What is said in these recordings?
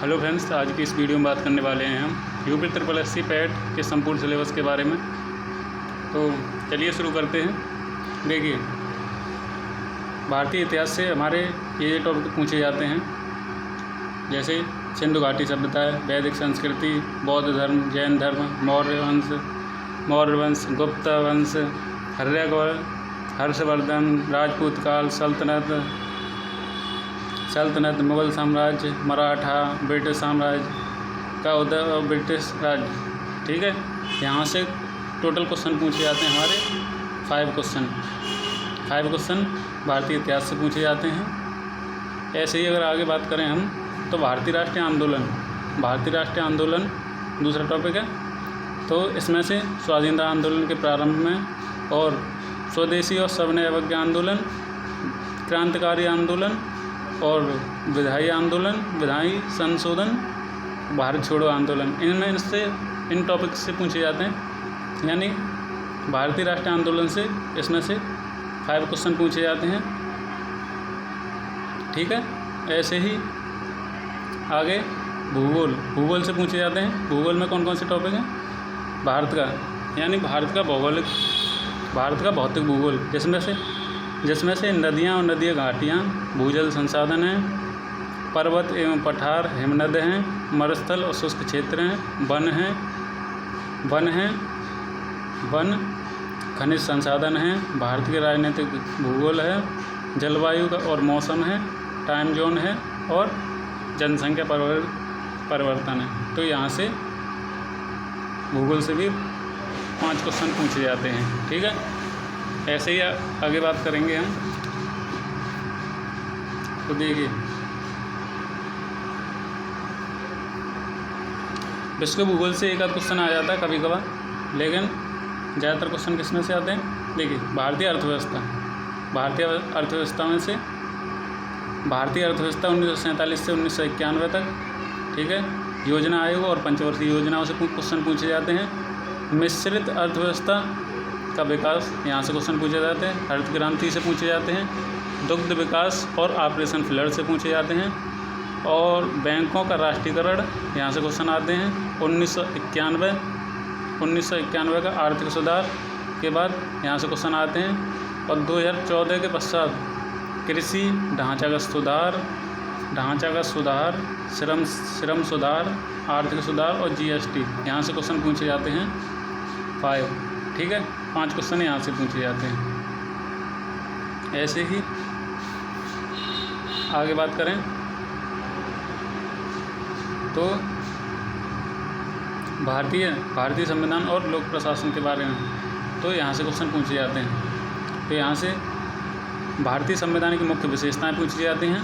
Hello friends, आज की इस वीडियो में बात करने वाले हैं हम यूपी SSC पैट के संपूर्ण सिलेबस के बारे में। तो चलिए शुरू करते हैं। देखिए, भारतीय इतिहास से हमारे ये टॉपिक पूछे जाते हैं, जैसे सिंधु घाटी सभ्यता, वैदिक संस्कृति, बौद्ध धर्म, जैन धर्म, मौर्य वंश, गुप्त वंश, हर्षवर्धन, राजपूत काल, सल्तनत, मुग़ल साम्राज्य, मराठा, ब्रिटिश साम्राज्य का उदय और ब्रिटिश राज। ठीक है, यहाँ से टोटल क्वेश्चन पूछे जाते हैं हमारे 5 क्वेश्चन भारतीय इतिहास से पूछे जाते हैं। ऐसे ही अगर आगे बात करें हम, तो भारतीय राष्ट्रीय आंदोलन दूसरा टॉपिक है। तो इसमें से स्वाधीनता आंदोलन के प्रारंभ में और स्वदेशी और सविनय अवज्ञा आंदोलन, क्रांतिकारी आंदोलन और विधायी संशोधन, भारत छोड़ो आंदोलन, इनमें से इन टॉपिक से पूछे जाते हैं। यानी भारतीय राष्ट्रीय आंदोलन से इसमें से 5 क्वेश्चन पूछे जाते हैं। ठीक है, ऐसे ही आगे भूगोल से पूछे जाते हैं। भूगोल में कौन कौन से टॉपिक हैं? भारत का, यानी भारत का भौतिक भूगोल, जिसमें से नदियाँ और नदी घाटियाँ, भूजल संसाधन हैं, पर्वत एवं पठार, हिमनद हैं, मरुस्थल और शुष्क क्षेत्र हैं, वन खनिज संसाधन हैं, भारत के राजनीतिक भूगोल है, जलवायु का और मौसम है, टाइम जोन है और जनसंख्या परिवर्तन है। तो यहाँ से भूगोल से भी 5 क्वेश्चन पूछे जाते हैं। ठीक है, ऐसे ही आगे बात करेंगे हम। तो देखिए, विश्व भूगोल से एक आध क्वेश्चन आ जाता है कभी कभार, लेकिन ज़्यादातर क्वेश्चन किसमें से आते हैं? देखिए, भारतीय अर्थव्यवस्था में से भारतीय अर्थव्यवस्था 1947 से 1991 तक। ठीक है, योजना आयोग और पंचवर्षीय योजनाओं से क्वेश्चन पूछे जाते हैं। मिश्रित अर्थव्यवस्था का विकास, यहाँ से क्वेश्चन पूछे जाते हैं। हरित क्रांति से पूछे जाते हैं। दुग्ध विकास और ऑपरेशन फ्लड से पूछे जाते हैं। और बैंकों का राष्ट्रीयकरण, यहाँ से क्वेश्चन आते हैं। 1991 का आर्थिक सुधार के बाद यहाँ से क्वेश्चन आते हैं। और 2014 के पश्चात कृषि ढांचागत सुधार, श्रम सुधार, आर्थिक सुधार और GST, यहाँ से क्वेश्चन पूछे जाते हैं 5। ठीक है, 5 क्वेश्चन यहाँ से पूछे जाते हैं। ऐसे ही आगे बात करें तो भारतीय संविधान और लोक प्रशासन के बारे में, तो यहाँ से क्वेश्चन पूछे जाते हैं। तो यहाँ से भारतीय संविधान की मुख्य विशेषताएं पूछी जाती हैं।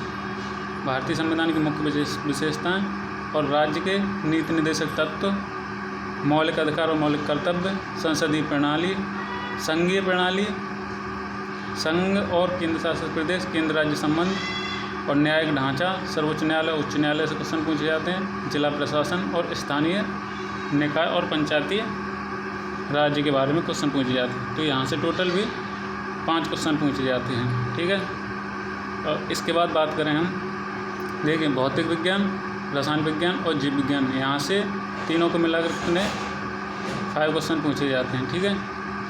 भारतीय संविधान की मुख्य विशेषताएं और राज्य के नीति निर्देशक तत्व, मौलिक अधिकार और मौलिक कर्तव्य, संसदीय प्रणाली, संघीय प्रणाली, संघ और केंद्र शासित प्रदेश, केंद्र राज्य संबंध और न्यायिक ढांचा, सर्वोच्च न्यायालय, उच्च न्यायालय से क्वेश्चन पूछे जाते हैं। जिला प्रशासन और स्थानीय निकाय और पंचायती राज्य के बारे में क्वेश्चन पूछे जाते हैं। तो यहाँ से टोटल भी 5 क्वेश्चन पूछे जाते हैं। ठीक है, और इसके बाद बात करें हम, देखिए, भौतिक विज्ञान, रसायन विज्ञान और जीव विज्ञान, यहाँ से तीनों को मिलाकर कितने 5 क्वेश्चन पूछे जाते हैं। ठीक है,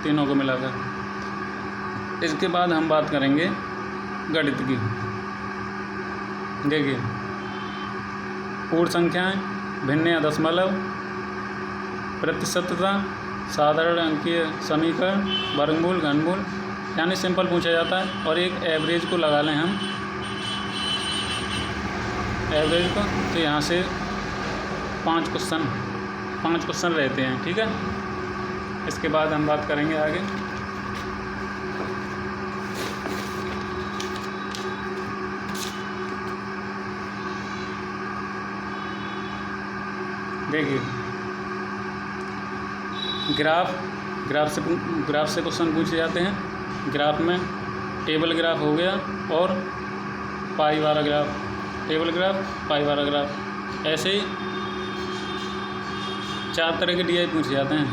तीनों को मिलाकर। इसके बाद हम बात करेंगे गणित की। देखिए, पूर्ण संख्याएं, भिन्न या दशमलव, प्रतिशतता, साधारण अंकीय समीकरण, वर्गमूल, घनमूल, यानी सिंपल पूछा जाता है। और एक एवरेज को लगा लें हम, एवरेज को, तो यहाँ से 5 क्वेश्चन रहते हैं। ठीक है, इसके बाद हम बात करेंगे आगे। देखिए, ग्राफ से क्वेश्चन पूछे जाते हैं। ग्राफ में टेबल ग्राफ हो गया और पाई वाला ग्राफ, टेबल ग्राफ, पाई वाला ग्राफ। ऐसे ही 4 तरह के DI पूछे जाते हैं।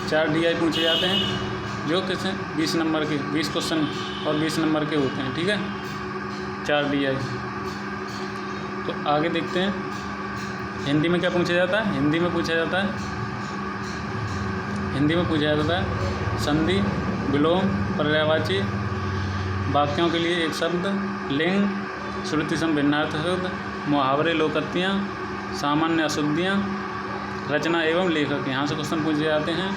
4 DI पूछे जाते हैं, जो किसे 20 नंबर के 20 क्वेश्चन और 20 नंबर के होते हैं। ठीक है, 4 DI। तो आगे देखते हैं हिंदी में क्या पूछा जाता है। हिंदी में पूछा जाता है संधि, विलोम, पर्यायवाची, वाक्यों के लिए एक शब्द, लिंग, श्रुति सम भिन्नार्थ शब्द, मुहावरे, लोकोक्तियाँ, सामान्य अशुद्धियाँ, रचना एवं लेखक। यहाँ से क्वेश्चन पूछे जाते हैं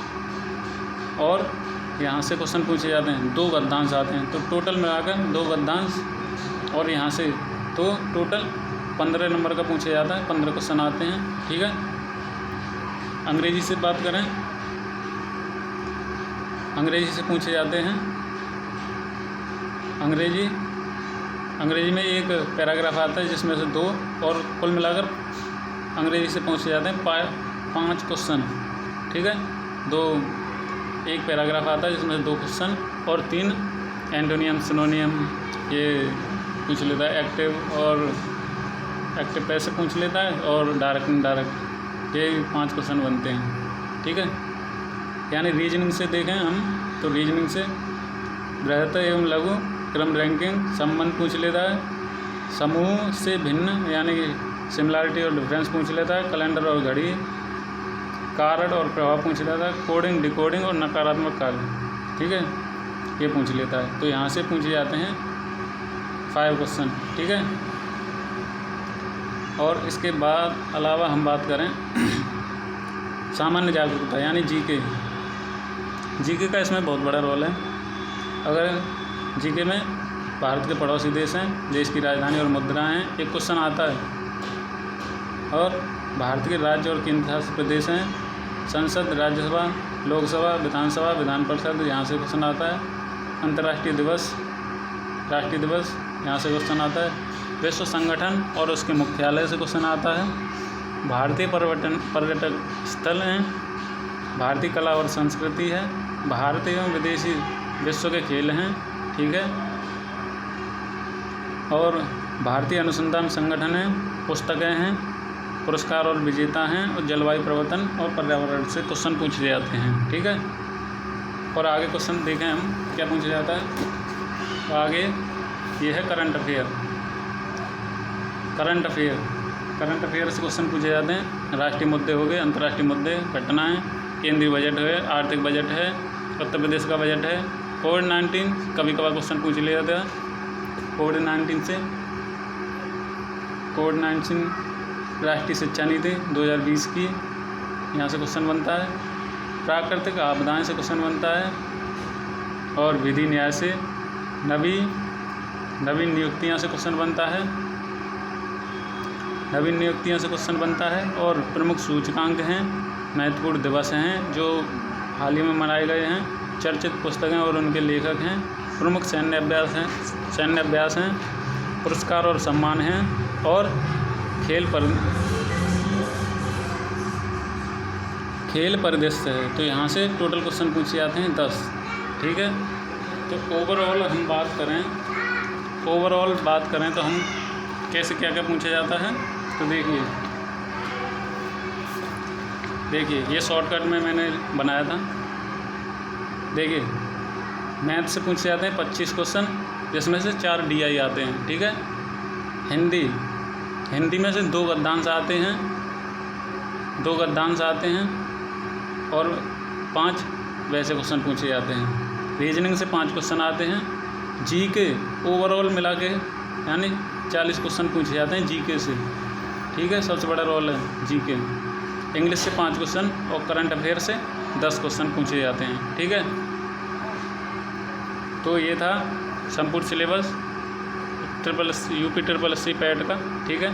और यहाँ से क्वेश्चन पूछे जाते हैं। 2 गद्यांश आते हैं, तो टोटल मिलाकर 2 गद्यांश और यहाँ से तो टोटल 15 नंबर का पूछा जाता है। 15 क्वेश्चन आते हैं, ठीक है। अंग्रेजी से बात करें, अंग्रेजी से पूछे जाते हैं। अंग्रेजी में एक पैराग्राफ आता है जिसमें से 2 और कुल मिलाकर अंग्रेजी से पूछे जाते हैं 5 क्वेश्चन, ठीक है। एक पैराग्राफ आता है जिसमें से 2 क्वेश्चन और 3 एंटोनियम, सिनोनियम ये पूछ लेता है। एक्टिव पैसे पूछ लेता है और डायरेक्ट इनडायरेक्ट, ये 5 क्वेश्चन बनते हैं, ठीक है। यानी रीजनिंग से देखें हम तो रीजनिंग से बृहत एवं लघु क्रम रैंकिंग संबंध पूछ लेता है। समूह से भिन्न यानी कि सिमिलरिटी और डिफरेंस पूछ लेता है। कैलेंडर और घड़ी, कारण और प्रभाव पूछ लेता है। कोडिंग, डिकोडिंग और नकारात्मक कार्य, ठीक है, ये पूछ लेता है। तो यहाँ से पूछे जाते हैं 5 क्वेश्चन, ठीक है। और इसके बाद अलावा हम बात करें सामान्य जागरूकता यानी जीके का इसमें बहुत बड़ा रोल है। अगर जीके में भारत के पड़ोसी देश हैं, देश की राजधानी और मुद्राएं हैं, एक क्वेश्चन आता है। और भारत के राज्य और केंद्र शासित प्रदेश हैं, संसद, राज्यसभा, लोकसभा, विधानसभा, विधान परिषद, यहाँ से क्वेश्चन आता है। अंतर्राष्ट्रीय दिवस, राष्ट्रीय दिवस, यहाँ से क्वेश्चन आता है। विश्व संगठन और उसके मुख्यालय से क्वेश्चन आता है। भारतीय पर्यटक स्थल हैं, भारतीय कला और संस्कृति है, भारतीय एवं विदेशी विश्व के खेल हैं, ठीक है। और भारतीय अनुसंधान संगठन है, पुस्तकें हैं, पुरस्कार और विजेता हैं, और जलवायु परिवर्तन और पर्यावरण से क्वेश्चन पूछे जाते हैं, ठीक है। और आगे क्वेश्चन देखें हम क्या पूछा जाता है। तो आगे ये है करंट अफेयर से क्वेश्चन पूछे जाते हैं। राष्ट्रीय मुद्दे हो गए, अंतर्राष्ट्रीय मुद्दे, घटनाएं, केंद्रीय बजट है, आर्थिक बजट है, उत्तर प्रदेश का बजट है। कोविड-19 कभी कभार क्वेश्चन पूछ लिया जाता है। कोविड-19 राष्ट्रीय शिक्षा नीति 2020 की, यहाँ से क्वेश्चन बनता है। प्राकृतिक आपदाएं से क्वेश्चन बनता है। और विधि न्याय से, नवीन नियुक्तियाँ से क्वेश्चन बनता है। और प्रमुख सूचकांक हैं, महत्वपूर्ण दिवस हैं जो हाल ही में मनाए गए हैं, चर्चित पुस्तकें और उनके लेखक हैं, प्रमुख सैन्य अभ्यास हैं, पुरस्कार और सम्मान हैं, और खेल परिदृश्य है। तो यहाँ से टोटल क्वेश्चन पूछे जाते हैं 10, ठीक है। तो ओवरऑल बात करें तो हम कैसे क्या क्या पूछा जाता है। तो देखिए ये शॉर्टकट में मैंने बनाया था। देखिए मैथ से पूछे जाते हैं 25 क्वेश्चन, जिसमें से 4 DI आते हैं, ठीक है। हिंदी में से 2 गद्यांश आते हैं और 5 वैसे क्वेश्चन पूछे जाते हैं। रीजनिंग से 5 क्वेश्चन आते हैं। जीके ओवरऑल मिला के यानी 40 क्वेश्चन पूछे जाते हैं जीके से, ठीक है। सबसे बड़ा रोल है जीके। इंग्लिश से 5 क्वेश्चन और करंट अफेयर से 10 क्वेश्चन पूछे जाते हैं, ठीक है। तो ये था संपूर्ण सिलेबस UP SSC पैट का, ठीक है।